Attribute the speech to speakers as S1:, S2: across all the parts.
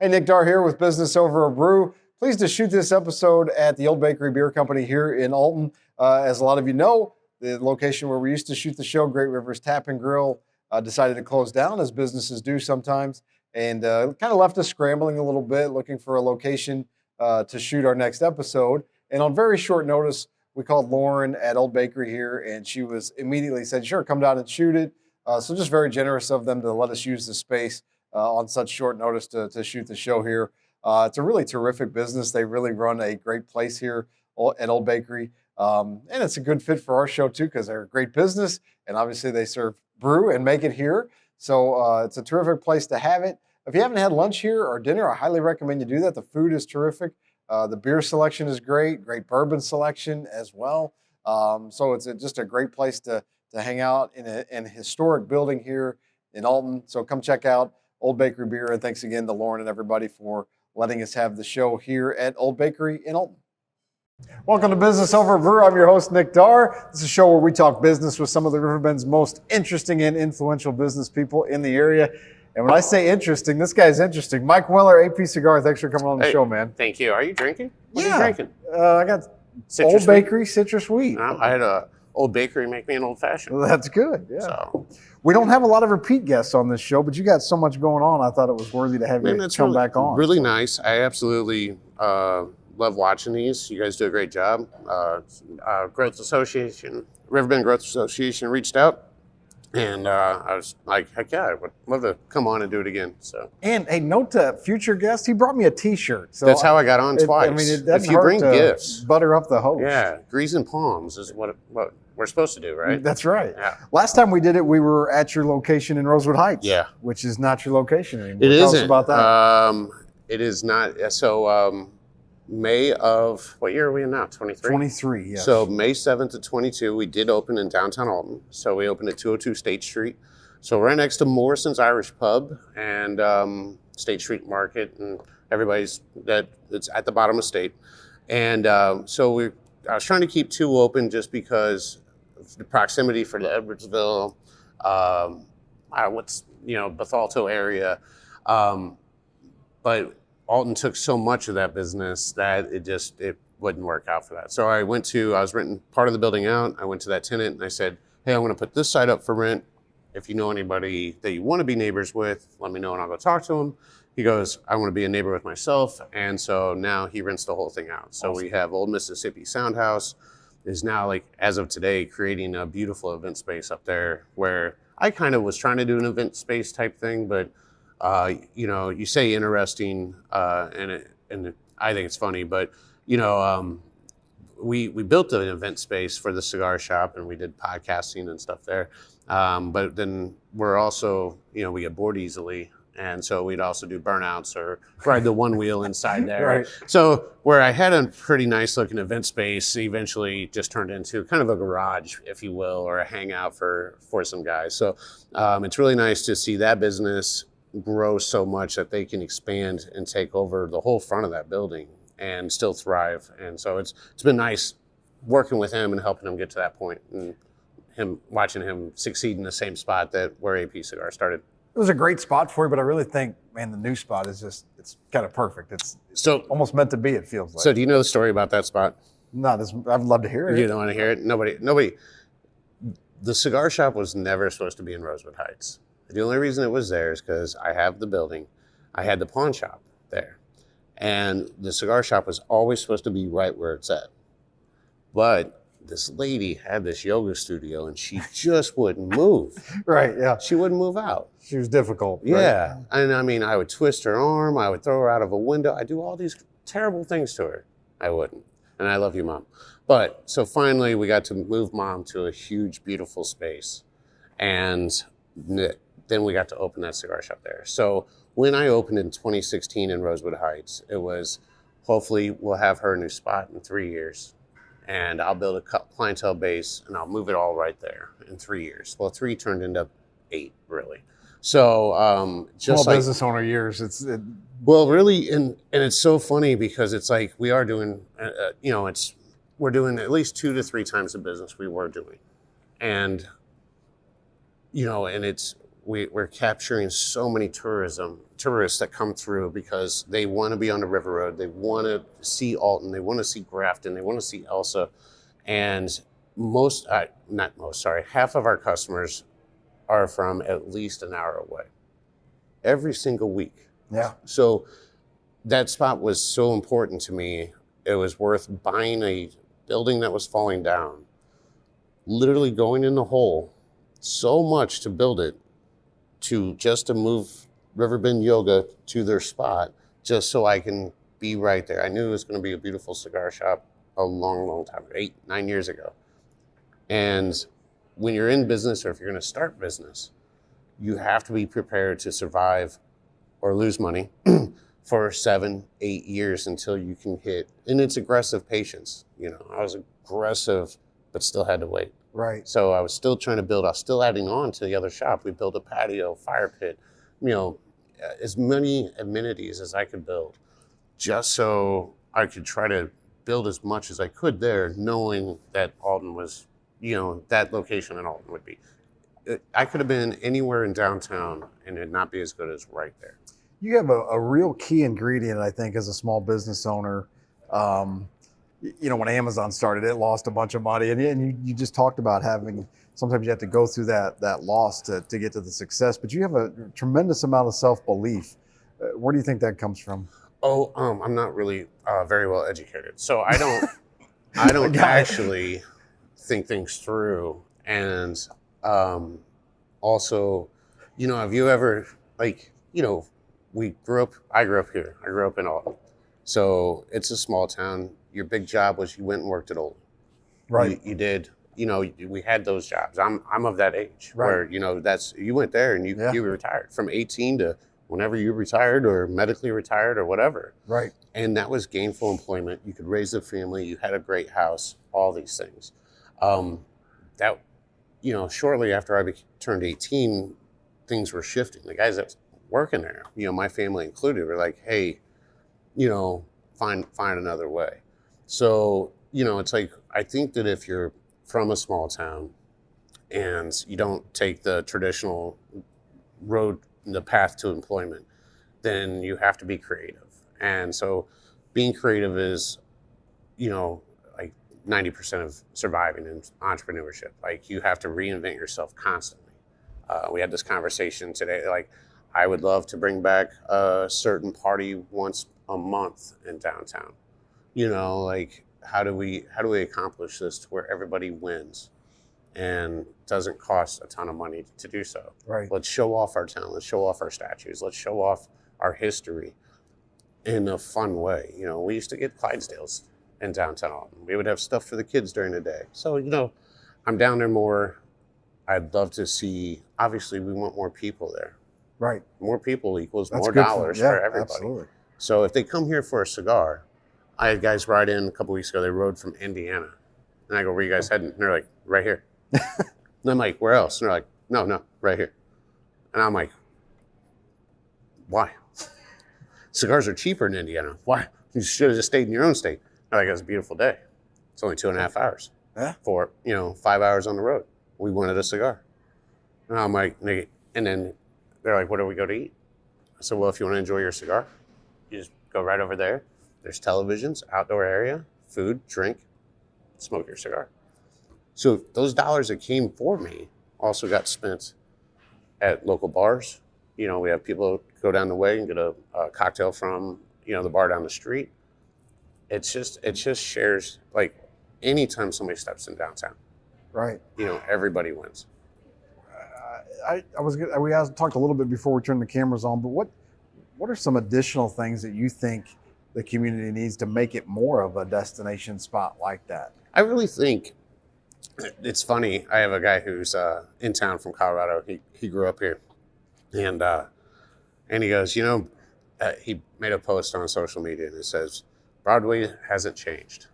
S1: Hey, Nick Darr here with Business Over a Brew. Pleased to shoot this episode at the Old Bakery Beer Company here in Alton. As a lot of you know, the location where we used to shoot the show, Great Rivers Tap and Grill, decided to close down, as businesses do sometimes, and kind of left us scrambling a little bit, looking for a location to shoot our next episode. And on very short notice, we called Lauren at Old Bakery here, and she was immediately said, sure, come down and shoot it. So just very generous of them to let us use the space on such short notice to shoot the show here. It's a really terrific business. They really run a great place here at Old Bakery. And it's a good fit for our show too, because they're a great business, and obviously they serve brew and make it here. So it's a terrific place to have it. If you haven't had lunch here or dinner, I highly recommend you do that. The food is terrific. The beer selection is great bourbon selection as well. So it's just a great place to hang out in a historic building here in Alton. So come check out Old Bakery Beer, and thanks again to Lauren and everybody for letting us have the show here at Old Bakery in Alton. Welcome to Business Over a Brew. I'm your host, Nick Darr. This is a show where we talk business with some of the Riverbend's most interesting and influential business people in the area. And when I say interesting, this guy's interesting. Mike Weller, AP Cigar, thanks for coming on the show, man.
S2: Thank you. Are you drinking? What
S1: are you
S2: drinking?
S1: I got
S2: Citrus
S1: Old Bakery Citrus Wheat.
S2: I had a Old Bakery make me an old fashioned.
S1: Well, that's good, yeah.
S2: So
S1: we don't have a lot of repeat guests on this show, but you got so much going on, I thought it was worthy to have you come back on.
S2: Really nice. I absolutely love watching these. You guys do a great job. Growth Association, Riverbend Growth Association reached out, and I was like, heck yeah, I would love to come on and do it again. So,
S1: and a note to future guests, he brought me a T-shirt. So
S2: that's how I got on twice.
S1: I mean, it doesn't
S2: if you bring gifts,
S1: butter up the host.
S2: Yeah, grease and palms is what we're supposed to do, right?
S1: That's right.
S2: Yeah.
S1: Last time we did it, we were at your location in Rosewood Heights.
S2: Yeah.
S1: Which is not your location anymore.
S2: It
S1: Tell
S2: isn't.
S1: us about that.
S2: It is not. So May of, what year are we in now? 23?
S1: 23, yes.
S2: So May 7th of 22, we did open in downtown Alton. So we opened at 202 State Street. So right next to Morrison's Irish Pub and State Street Market, and everybody's it's at the bottom of State. And I was trying to keep two open just because of the proximity for the Edwardsville, Bethalto area. But Alton took so much of that business that it wouldn't work out for that. So I was renting part of the building out. I went to that tenant and I said, hey, I want to put this site up for rent. If you know anybody that you want to be neighbors with, let me know and I'll go talk to them. He goes, I want to be a neighbor with myself. And so now he rents the whole thing out. So awesome. We have Old Mississippi Sound House is now, like, as of today, creating a beautiful event space up there where I kind of was trying to do an event space type thing, but you say interesting, and I think it's funny, but we built an event space for the cigar shop, and we did podcasting and stuff there. But then we're also, we get bored easily, and so we'd also do burnouts or ride the one wheel inside there.
S1: Right.
S2: So where I had a pretty nice looking event space, eventually just turned into kind of a garage, if you will, or a hangout for some guys. So it's really nice to see that business grow so much that they can expand and take over the whole front of that building and still thrive. And so it's been nice working with him and helping him get to that point, and watching him succeed in the same spot where AP Cigar started.
S1: It was a great spot for you, but I really think, man, the new spot is it's kind of perfect. It's
S2: so
S1: almost meant to be, it feels like.
S2: So do you know the story about that spot?
S1: No, I'd love to hear it.
S2: You don't want to hear it? Nobody. The cigar shop was never supposed to be in Rosewood Heights. The only reason it was there is because I have the building. I had the pawn shop there. And the cigar shop was always supposed to be right where it's at. But this lady had this yoga studio and she just wouldn't move.
S1: Right, yeah.
S2: She wouldn't move out.
S1: She was difficult.
S2: Yeah.
S1: Right?
S2: And I mean, I would twist her arm. I would throw her out of a window. I'd do all these terrible things to her. I wouldn't. And I love you, Mom. But so finally we got to move Mom to a huge, beautiful space. And then we got to open that cigar shop there. So when I opened in 2016 in Rosewood Heights, it was hopefully we'll have her new spot in 3 years. And I'll build a clientele base and I'll move it all right there in 3 years. Well, 3 turned into 8, really. So just
S1: small
S2: like
S1: business owner years,
S2: well, really, and it's so funny because it's like we are doing, we're doing at least 2 to 3 times the business we were doing, and and we're capturing so many tourists that come through because they want to be on the River Road. They want to see Alton. They want to see Grafton. They want to see Elsa. And half of our customers are from at least an hour away every single week.
S1: Yeah.
S2: So that spot was so important to me. It was worth buying a building that was falling down, literally going in the hole so much to build it, to move Riverbend Yoga to their spot, just so I can be right there. I knew it was going to be a beautiful cigar shop a long, long time, 8-9 years ago. And when you're in business, or if you're going to start business, you have to be prepared to survive or lose money for 7-8 years until you can hit. And it's aggressive patience. I was aggressive, but still had to wait.
S1: Right.
S2: So I was still trying to build. I was still adding on to the other shop. We built a patio, fire pit, as many amenities as I could build, just so I could try to build as much as I could there, knowing that Alton was, that location in Alton would be. I could have been anywhere in downtown and it'd not be as good as right there.
S1: You have a real key ingredient, I think, as a small business owner. When Amazon started, it lost a bunch of money, and you just talked about having, sometimes you have to go through that loss to get to the success, but you have a tremendous amount of self-belief. Where do you think that comes from?
S2: Oh, I'm not really very well educated, so I don't actually think things through. And also, have you ever, I grew up here. I grew up in Alton. So it's a small town. Your big job was you went and worked at Old.
S1: Right.
S2: You did, we had those jobs. I'm of that age
S1: right.
S2: where, you went there and you retired from 18 to whenever you retired or medically retired or whatever.
S1: Right.
S2: And that was gainful employment. You could raise a family. You had a great house, all these things. Shortly after I turned 18, things were shifting. The guys that working there, my family included, were like, hey, find another way. So, it's like, I think that if you're from a small town and you don't take the traditional road, the path to employment, then you have to be creative. And so being creative is, 90% of surviving in entrepreneurship. Like, you have to reinvent yourself constantly. We had this conversation today, like, I would love to bring back a certain party once a month in downtown. How do we accomplish this to where everybody wins and doesn't cost a ton of money to do so?
S1: Right.
S2: Let's show off our town. Let's show off our statues. Let's show off our history in a fun way. We used to get Clydesdales in downtown. We would have stuff for the kids during the day. So, I'm down there more. I'd love to see, obviously we want more people there.
S1: Right.
S2: More people equals
S1: That's
S2: more
S1: good
S2: dollars for everybody.
S1: Absolutely.
S2: So if they come here for a cigar, I had guys ride in a couple weeks ago. They rode from Indiana. And I go, where you guys heading? And they're like, right here. And I'm like, where else? And they're like, no, right here. And I'm like, why? Cigars are cheaper in Indiana. Why? You should have just stayed in your own state. They're like, it was a beautiful day. It's only 2.5 hours for, 5 hours on the road. We wanted a cigar. And I'm like, and then they're like, where do we go to eat? I said, well, if you want to enjoy your cigar, you just go right over there. There's televisions, outdoor area, food, drink, smoke your cigar. So those dollars that came for me also got spent at local bars. We have people go down the way and get a cocktail from, the bar down the street. It just shares, like, anytime somebody steps in downtown.
S1: Right.
S2: Everybody wins.
S1: We talked a little bit before we turned the cameras on, but what are some additional things that you think the community needs to make it more of a destination spot like that?
S2: I really think it's funny. I have a guy who's in town from Colorado. He grew up here, and he goes, he made a post on social media and it says, Broadway hasn't changed.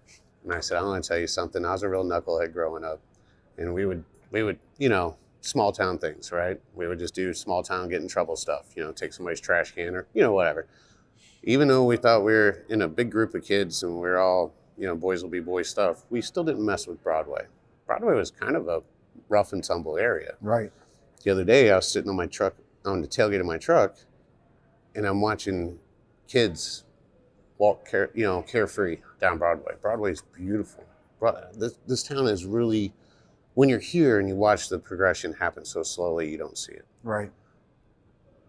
S2: And I said, I'm going to tell you something. I was a real knucklehead growing up, and we would small town things, right? We would just do small town get in trouble stuff, take somebody's trash can or, whatever. Even though we thought we were in a big group of kids and we're all, boys will be boys stuff, we still didn't mess with Broadway. Broadway was kind of a rough and tumble area.
S1: Right.
S2: The other day, I was sitting on my truck, on the tailgate of my truck, and I'm watching kids walk, carefree down Broadway. Broadway's beautiful. This town is really, when you're here and you watch the progression happen so slowly, you don't see it.
S1: Right.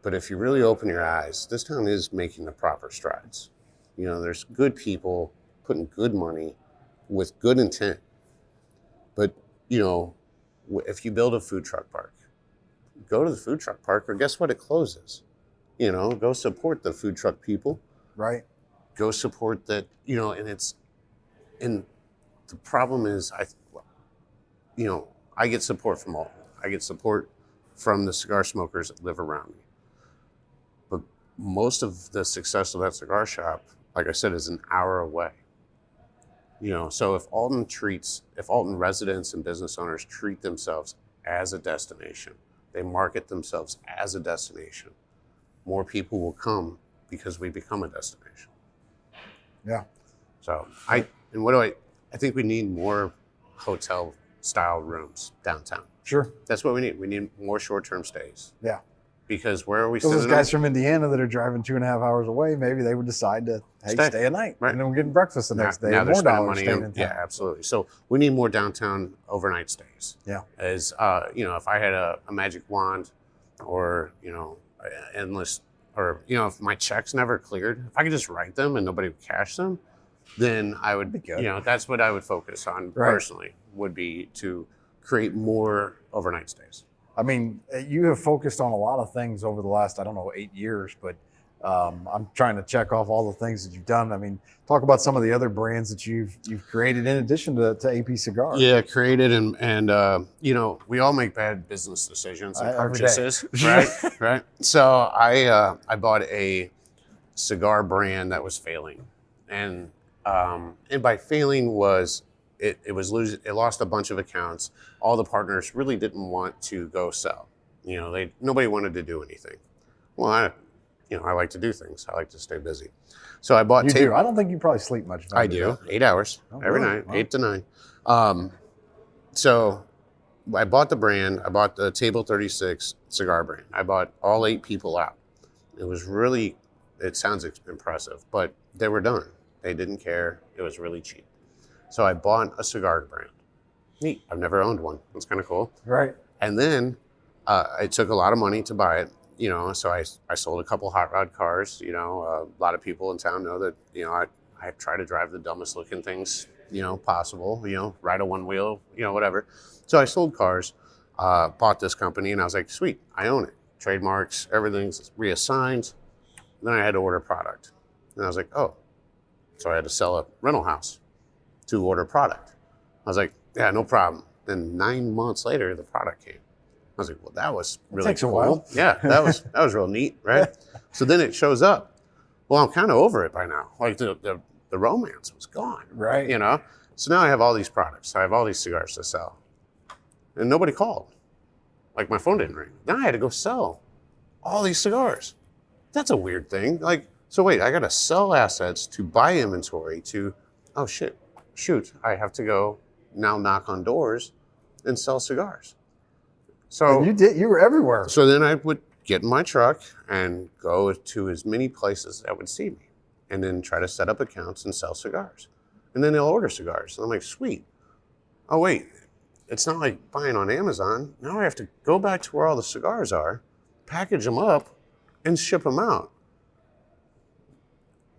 S2: But if you really open your eyes, this town is making the proper strides. There's good people putting good money with good intent. But, if you build a food truck park, go to the food truck park, or guess what? It closes. Go support the food truck people.
S1: Right.
S2: Go support that, and the problem is, I get support from all. I get support from the cigar smokers that live around me. But most of the success of that cigar shop, like I said, is an hour away. So if Alton residents and business owners treat themselves as a destination, they market themselves as a destination, more people will come because we become a destination.
S1: Yeah.
S2: So I think we need more hotel style rooms downtown.
S1: Sure.
S2: That's what we need. We need more short-term stays.
S1: Yeah.
S2: Because where are we
S1: Those
S2: sitting?
S1: guys from Indiana that are driving 2.5 hours away, maybe they would decide to stay a night,
S2: right?
S1: And then we're getting breakfast the next day.
S2: Now they're
S1: more
S2: spending
S1: dollars
S2: money
S1: staying
S2: on,
S1: in town.
S2: yeah, absolutely. So we need more downtown overnight stays.
S1: Yeah.
S2: As if I had a magic wand, or endless, or if my checks never cleared, if I could just write them and nobody would cash them, then I would. That's what I would focus on personally. Would be to create more overnight stays.
S1: I mean, you have focused on a lot of things over the last, 8 years, but I'm trying to check off all the things that you've done. I mean, talk about some of the other brands that you've created in addition to AP Cigar.
S2: Yeah, created and we all make bad business decisions and purchases, right? So I bought a cigar brand that was failing, and by failing was it was losing. It lost a bunch of accounts. All the partners really didn't want to go sell. Nobody wanted to do anything. Well, I like to do things. I like to stay busy. So I bought.
S1: You do. I don't think you probably sleep much.
S2: I do. 8 hours every night, 8 to 9. So I bought the brand. I bought the Table 36 cigar brand. I bought all 8 people out. It was really. It sounds impressive, but they were done. They didn't care. It was really cheap. So I bought a cigar brand. Neat. I've never owned one. It's kind of cool. Right. And then it took a lot of money to buy it. So I sold a couple hot rod cars. A lot of people in town know that, I try to drive the dumbest looking things, possible, ride a one wheel, whatever. So I sold cars, bought this company, and I was like, sweet, I own it. Trademarks, everything's reassigned. Then I had to order product. And I was like, oh. So I had to sell a rental house to order product. I was like, yeah, no problem. Then 9 months later, the product came. I was like, well, that was really
S1: takes
S2: cool.
S1: a while.
S2: Yeah, that was real neat, right? So then it shows up. Well, I'm kind of over it by now. Like the romance was gone,
S1: right?
S2: So now I have all these products. I have all these cigars to sell, and nobody called. Like my phone didn't ring. Then I had to go sell all these cigars. That's a weird thing. Like, so wait, I got to sell assets to buy inventory to. Oh shoot! I have to go now knock on doors and sell cigars. So
S1: you were everywhere.
S2: So then I would get in my truck and go to as many places that would see me, and then try to set up accounts and sell cigars. And then they'll order cigars. And I'm like, sweet. Oh wait, it's not like buying on Amazon. Now I have to go back to where all the cigars are, package them up, and ship them out.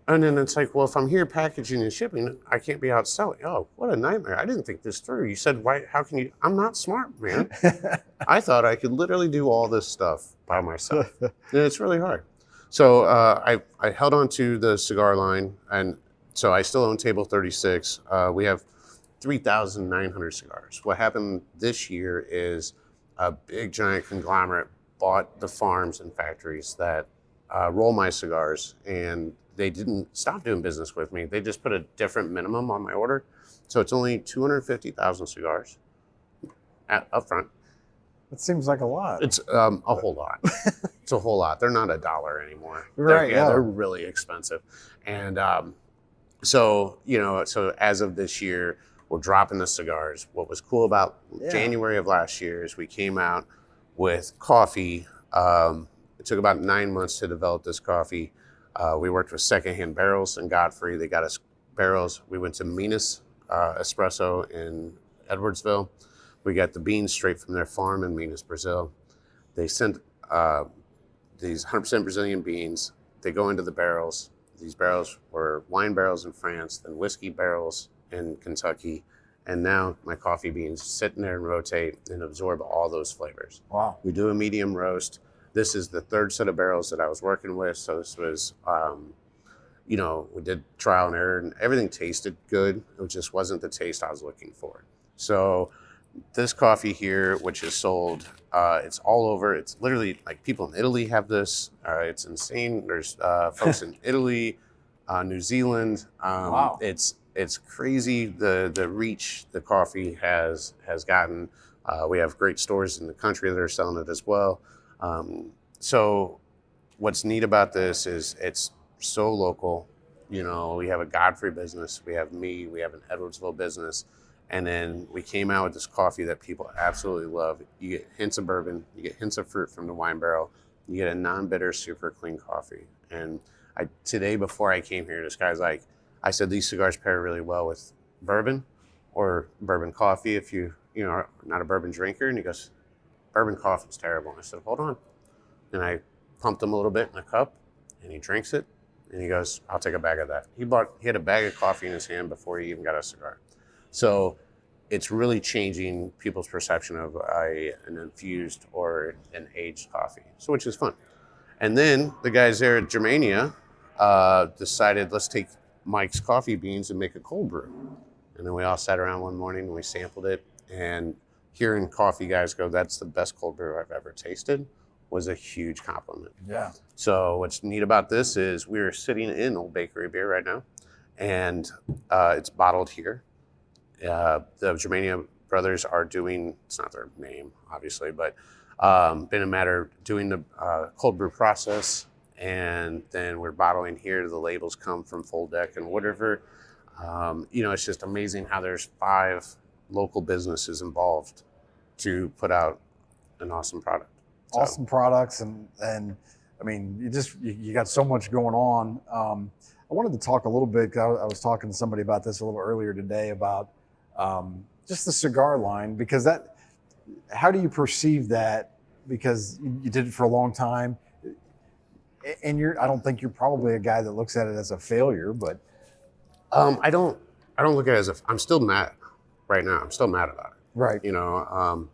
S2: And then it's like, well, if I'm here packaging and shipping, I can't be out selling. Oh, what a nightmare. I didn't think this through. You said, why? How can you? I'm not smart, man. I thought I could literally do all this stuff by myself. And it's really hard. So I held on to the cigar line. And so I still own Table 36. We have 3,900 cigars. What happened this year is a big, giant conglomerate bought the farms and factories that roll my cigars, and they didn't stop doing business with me. They just put a different minimum on my order. So it's only 250,000 cigars up front.
S1: That seems like a lot.
S2: It's a whole lot. It's a whole lot. They're not $1 anymore.
S1: Right,
S2: they're really expensive. And so as of this year, we're dropping the cigars. What was cool about January of last year is we came out, with coffee. It took about 9 months to develop this coffee. We worked with Secondhand Barrels in Godfrey. They got us barrels. We went to Minas Espresso in Edwardsville. We got the beans straight from their farm in Minas, Brazil. They sent these 100% Brazilian beans. They go into the barrels. These barrels were wine barrels in France, then whiskey barrels in Kentucky. And now my coffee beans sit in there and rotate and absorb all those flavors.
S1: Wow.
S2: We do a medium roast. This is the third set of barrels that I was working with. So this was, we did trial and error and everything tasted good. It just wasn't the taste I was looking for. So this coffee here, which is sold, it's all over. It's literally like people in Italy have this. It's insane. There's folks in Italy, New Zealand.
S1: Wow.
S2: It's crazy the reach the coffee has gotten. We have great stores in the country that are selling it as well. So what's neat about this is it's so local. We have a Godfrey business. We have me. We have an Edwardsville business. And then we came out with this coffee that people absolutely love. You get hints of bourbon. You get hints of fruit from the wine barrel. You get a non-bitter, super clean coffee. And today, before I came here, this guy's like, I said, these cigars pair really well with bourbon or bourbon coffee if you are not a bourbon drinker. And he goes, bourbon coffee is terrible. And I said, hold on. And I pumped him a little bit in a cup and he drinks it. And he goes, I'll take a bag of that. He had a bag of coffee in his hand before he even got a cigar. So it's really changing people's perception of an infused or an aged coffee, so which is fun. And then the guys there at Germania decided, let's take Mike's coffee beans and make a cold brew. And then we all sat around one morning and we sampled it. And hearing coffee guys go, that's the best cold brew I've ever tasted, was a huge compliment.
S1: Yeah.
S2: So what's neat about this is we're sitting in Old Bakery Beer right now, and it's bottled here. The Germania brothers are doing, it's not their name, obviously, but been a matter of doing the cold brew process, and then we're bottling here. The labels come from Full Deck and Wood River. It's just amazing how there's 5 local businesses involved to put out an awesome product. So.
S1: Awesome products, and I mean, you got so much going on. I wanted to talk a little bit. I was talking to somebody about this a little earlier today about just the cigar line, because how do you perceive that? Because you did it for a long time, and I don't think you're probably a guy that looks at it as a failure, but
S2: I don't look at it as I'm still mad right now. I'm still mad about it.
S1: Right.
S2: And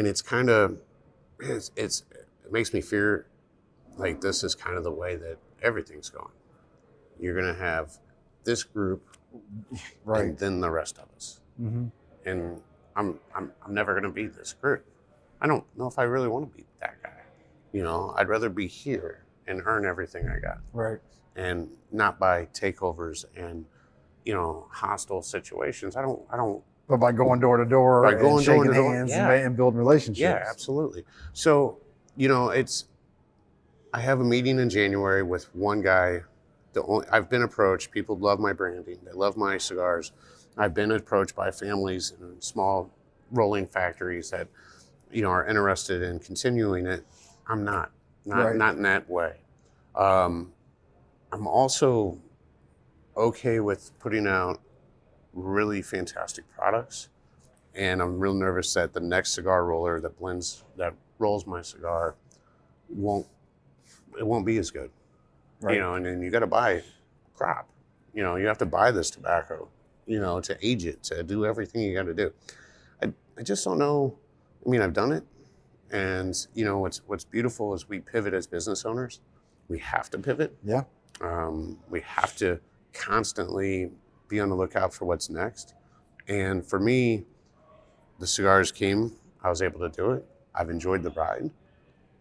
S2: it's kind of, it makes me fear like this is kind of the way that everything's going. You're going to have this group, right, and then the rest of us. Mm-hmm. And I'm never going to be this group. I don't know if I really want to be that guy. I'd rather be here and earn everything I got.
S1: Right.
S2: And not by takeovers and, hostile situations. I don't.
S1: But by going door to door,
S2: by going
S1: shaking
S2: door to door,
S1: hands,
S2: yeah,
S1: and building relationships.
S2: Yeah, absolutely. So, I have a meeting in January with one guy. I've been approached. People love my branding. They love my cigars. I've been approached by families and small rolling factories that, are interested in continuing it. I'm not in that way. I'm also okay with putting out really fantastic products, and I'm real nervous that the next cigar roller that rolls my cigar won't be as good. Right. And then you got to buy crop. You have to buy this tobacco, to age it, to do everything you got to do. I just don't know. I mean, I've done it, and what's beautiful is we pivot as business owners. We have to pivot.
S1: Yeah.
S2: We have to constantly be on the lookout for what's next. And for me, the cigars came. I was able to do it. I've enjoyed the ride,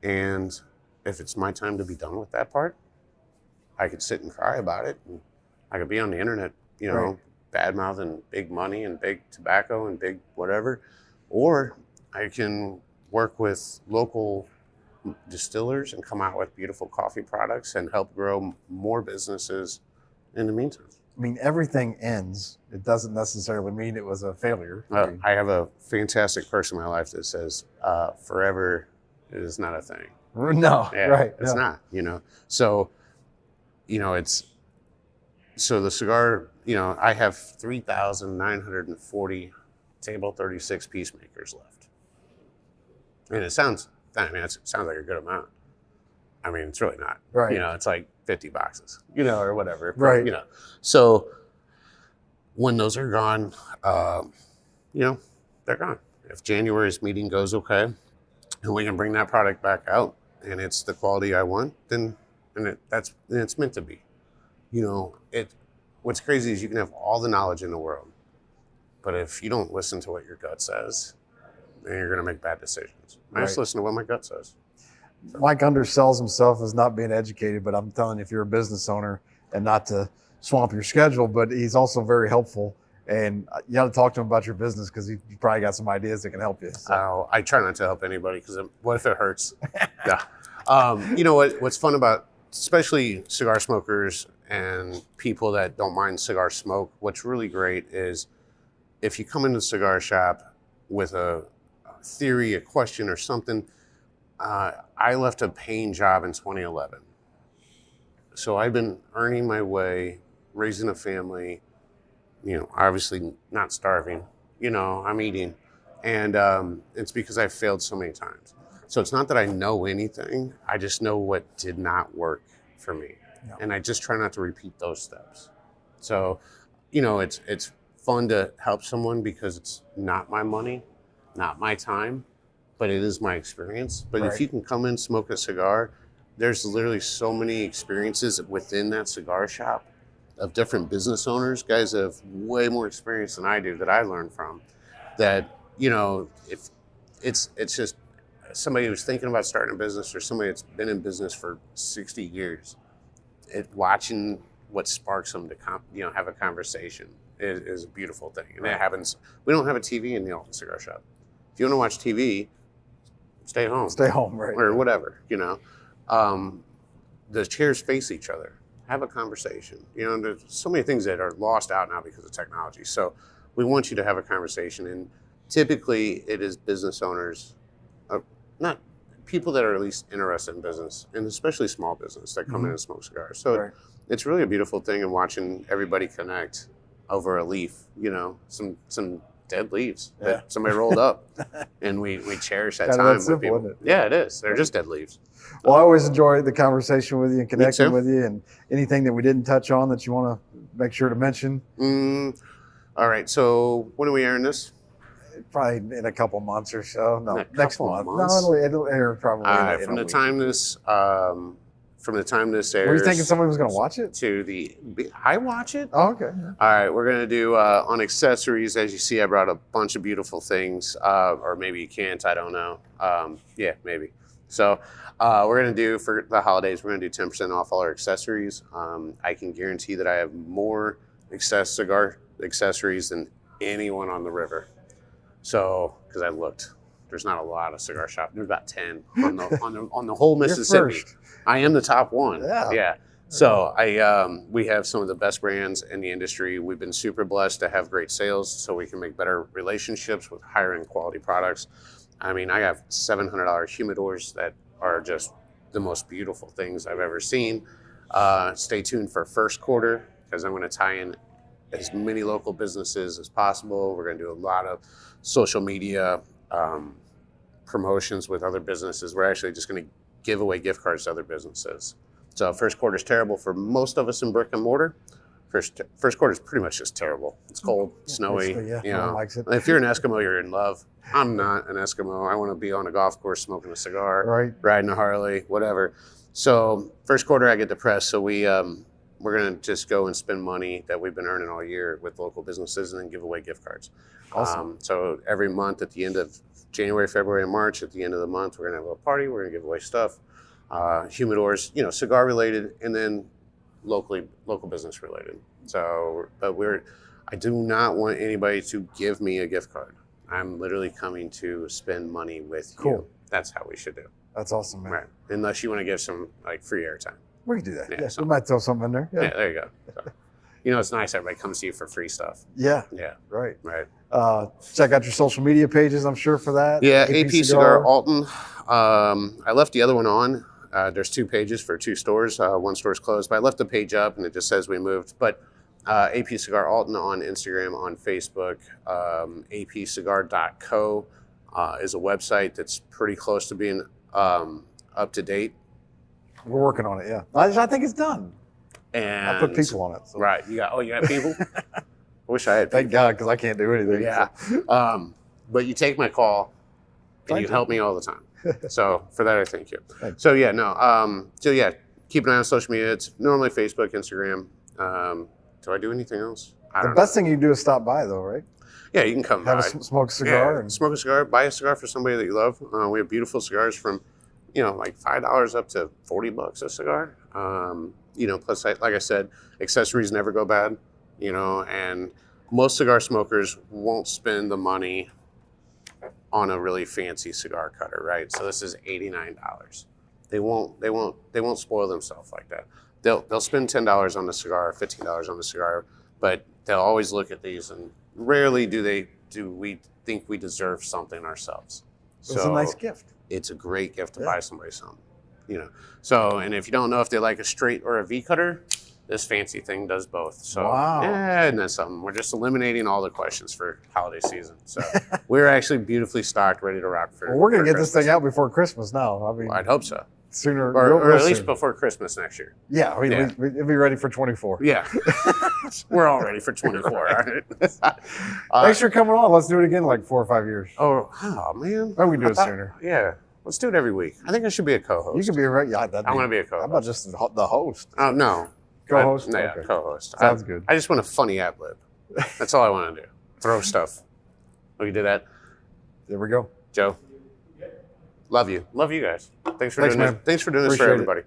S2: and if it's my time to be done with that part, I could sit and cry about it. And I could be on the internet, right, bad-mouthing big money and big tobacco and big whatever. Or I can work with local distillers and come out with beautiful coffee products and help grow more businesses in the meantime.
S1: I mean, everything ends. It doesn't necessarily mean it was a failure.
S2: I have a fantastic person in my life that says, forever is not a thing.
S1: No,
S2: Yeah,
S1: right.
S2: It's not, So, so the cigar, I have 3,940 table 36 peacemakers left. And it sounds like a good amount. I mean, it's really not.
S1: Right.
S2: It's like 50 boxes, or whatever.
S1: Right.
S2: But, so when those are gone, they're gone. If January's meeting goes okay, and we can bring that product back out, and it's the quality I want, then it's meant to be. What's crazy is you can have all the knowledge in the world, but if you don't listen to what your gut says, then you're going to make bad decisions. I just listen to what my gut says.
S1: Mike undersells himself as not being educated, but I'm telling you, if you're a business owner, and not to swamp your schedule, but he's also very helpful. And you got to talk to him about your business because you probably got some ideas that can help you. So.
S2: I try not to help anybody because what if it hurts? Yeah. What's fun about especially cigar smokers and people that don't mind cigar smoke, what's really great is if you come into the cigar shop with a theory, a question or something. I left a paying job in 2011. So I've been earning my way, raising a family, obviously not starving, I'm eating. And it's because I failed so many times. So it's not that I know anything, I just know what did not work for me. Yeah. And I just try not to repeat those steps. So, it's fun to help someone because it's not my money, not my time, but it is my experience. But if you can come in, smoke a cigar, there's literally so many experiences within that cigar shop of different business owners, guys that have way more experience than I do that I learned from, that, if it's just somebody who's thinking about starting a business or somebody that's been in business for 60 years, watching what sparks them to have a conversation is a beautiful thing. And that happens. We don't have a TV in the Alton Cigar Shop. If you want to watch TV, stay home.
S1: Stay home, right.
S2: Or whatever, The chairs face each other. Have a conversation. There's so many things that are lost out now because of technology. So we want you to have a conversation. And typically it is business owners, not people that are at least interested in business, and especially small business that come in and smoke cigars. So it's really a beautiful thing, and watching everybody connect over a leaf, some dead leaves that somebody rolled up, and we cherish that time with people. Isn't it? Yeah, it is. They're just dead leaves.
S1: Well, I always enjoy the conversation with you and connecting with you, and anything that we didn't touch on that you want to make sure to mention.
S2: All right. So when are we airing this?
S1: Probably in a couple months or so. No, next month.
S2: Months?
S1: No, it'll air probably.
S2: All right. From the time this airs.
S1: Were you thinking somebody was going to watch it?
S2: I watch it.
S1: Oh, okay.
S2: All right. We're going to do on accessories. As you see, I brought a bunch of beautiful things, or maybe you can't. I don't know. Yeah, maybe. So we're going to do, for the holidays, we're going to do 10% off all our accessories. I can guarantee that I have more cigar accessories than anyone on the river. So, because I looked, there's not a lot of cigar shops. There's about 10 on the whole Mississippi. I am the top one. Yeah. So we have some of the best brands in the industry. We've been super blessed to have great sales, so we can make better relationships with higher end quality products. I mean, I have $700 humidors that are just the most beautiful things I've ever seen. Stay tuned for first quarter, because I'm going to tie in as many local businesses as possible. We're going to do a lot of social media promotions with other businesses. We're actually just going to give away gift cards to other businesses. So first quarter is terrible for most of us in brick and mortar. First quarter is pretty much just terrible. It's cold, snowy.
S1: No one likes it.
S2: If you're an Eskimo, you're in love. I'm not an Eskimo. I want to be on a golf course smoking a cigar, riding a Harley, whatever. So first quarter, I get depressed. So we're going to just go and spend money that we've been earning all year with local businesses and then give away gift cards. Awesome. So every month at the end of January, February, and March, at the end of the month, we're going to have a little party. We're going to give away stuff, humidors, cigar related, and then local business related. So, I do not want anybody to give me a gift card. I'm literally coming to spend money with you. That's how we should do.
S1: That's awesome, man.
S2: Right. Unless you want to give some free airtime.
S1: We can do that. Yeah, we might throw something in there.
S2: Yeah, there you go. So, it's nice. Everybody comes to you for free stuff.
S1: Yeah.
S2: Yeah.
S1: Right.
S2: Right.
S1: Check out your social media pages, I'm sure, for that.
S2: Yeah. AP Cigar Alton. I left the other one on. There's 2 pages for 2 stores. One store's closed, but I left the page up and it just says we moved. But AP Cigar Alton on Instagram, on Facebook. apcigar.co is a website that's pretty close to being up to date.
S1: We're working on it, yeah. I think it's done.
S2: And
S1: I put people on it. So.
S2: Right. You got people? I wish I had people.
S1: Thank God, because I can't do anything.
S2: Yeah.
S1: So.
S2: But you take my call and
S1: Thank
S2: you
S1: you.
S2: help me all the time. So for that, I thank you.
S1: Thanks.
S2: So yeah, no. So yeah, keep an eye on social media. It's normally Facebook, Instagram. Do I do anything else? I
S1: The
S2: don't know.
S1: best thing you can do is stop by, though, right?
S2: Yeah, you can come
S1: Have
S2: by.
S1: smoke a cigar.
S2: Yeah,
S1: And
S2: smoke a cigar. Buy a cigar for somebody that you love. We have beautiful cigars from, like $5 up to $40 a cigar. Plus, like I said, accessories never go bad. And most cigar smokers won't spend the money on a really fancy cigar cutter, right? So this is $89. They won't spoil themselves like that. They'll spend $10 on the cigar, $15 on the cigar, but they'll always look at these, and rarely do we think we deserve something ourselves.
S1: it's a nice gift.
S2: It's a great gift to buy somebody something, So, and if you don't know if they like a straight or a V cutter, this fancy thing does both. So,
S1: Wow.
S2: yeah, and that's something. We're just eliminating all the questions for holiday season. So, we're actually beautifely stocked, ready to rock for.
S1: Well, we're going to
S2: for
S1: get this
S2: Christmas.
S1: thing out before Christmas now. I mean,
S2: Well, I'd hope so,
S1: sooner
S2: or
S1: real
S2: at least
S1: soon.
S2: before Christmas next year.
S1: Yeah,
S2: Yeah.
S1: it'll be ready for 24.
S2: Yeah, we're all ready for 24. All right.
S1: Thanks for coming on. Let's do it again in like 4 or 5 years.
S2: Oh man,
S1: Or we can do
S2: I
S1: it
S2: thought-
S1: sooner.
S2: Yeah, let's do it every week. I think I should be a co-host.
S1: You can be right. Yeah,
S2: I'm going to be a co-host.
S1: How about just the host?
S2: Oh no,
S1: Co-host?
S2: Yeah,
S1: Okay.
S2: co-host.
S1: Sounds good.
S2: I just want a funny ad lib. That's all I want to do. Throw stuff. We can do that,
S1: There we go.
S2: Joe. Love you. Love you guys. Thanks for
S1: Thanks,
S2: doing
S1: man.
S2: this. Thanks for doing this for
S1: Appreciate it.
S2: everybody.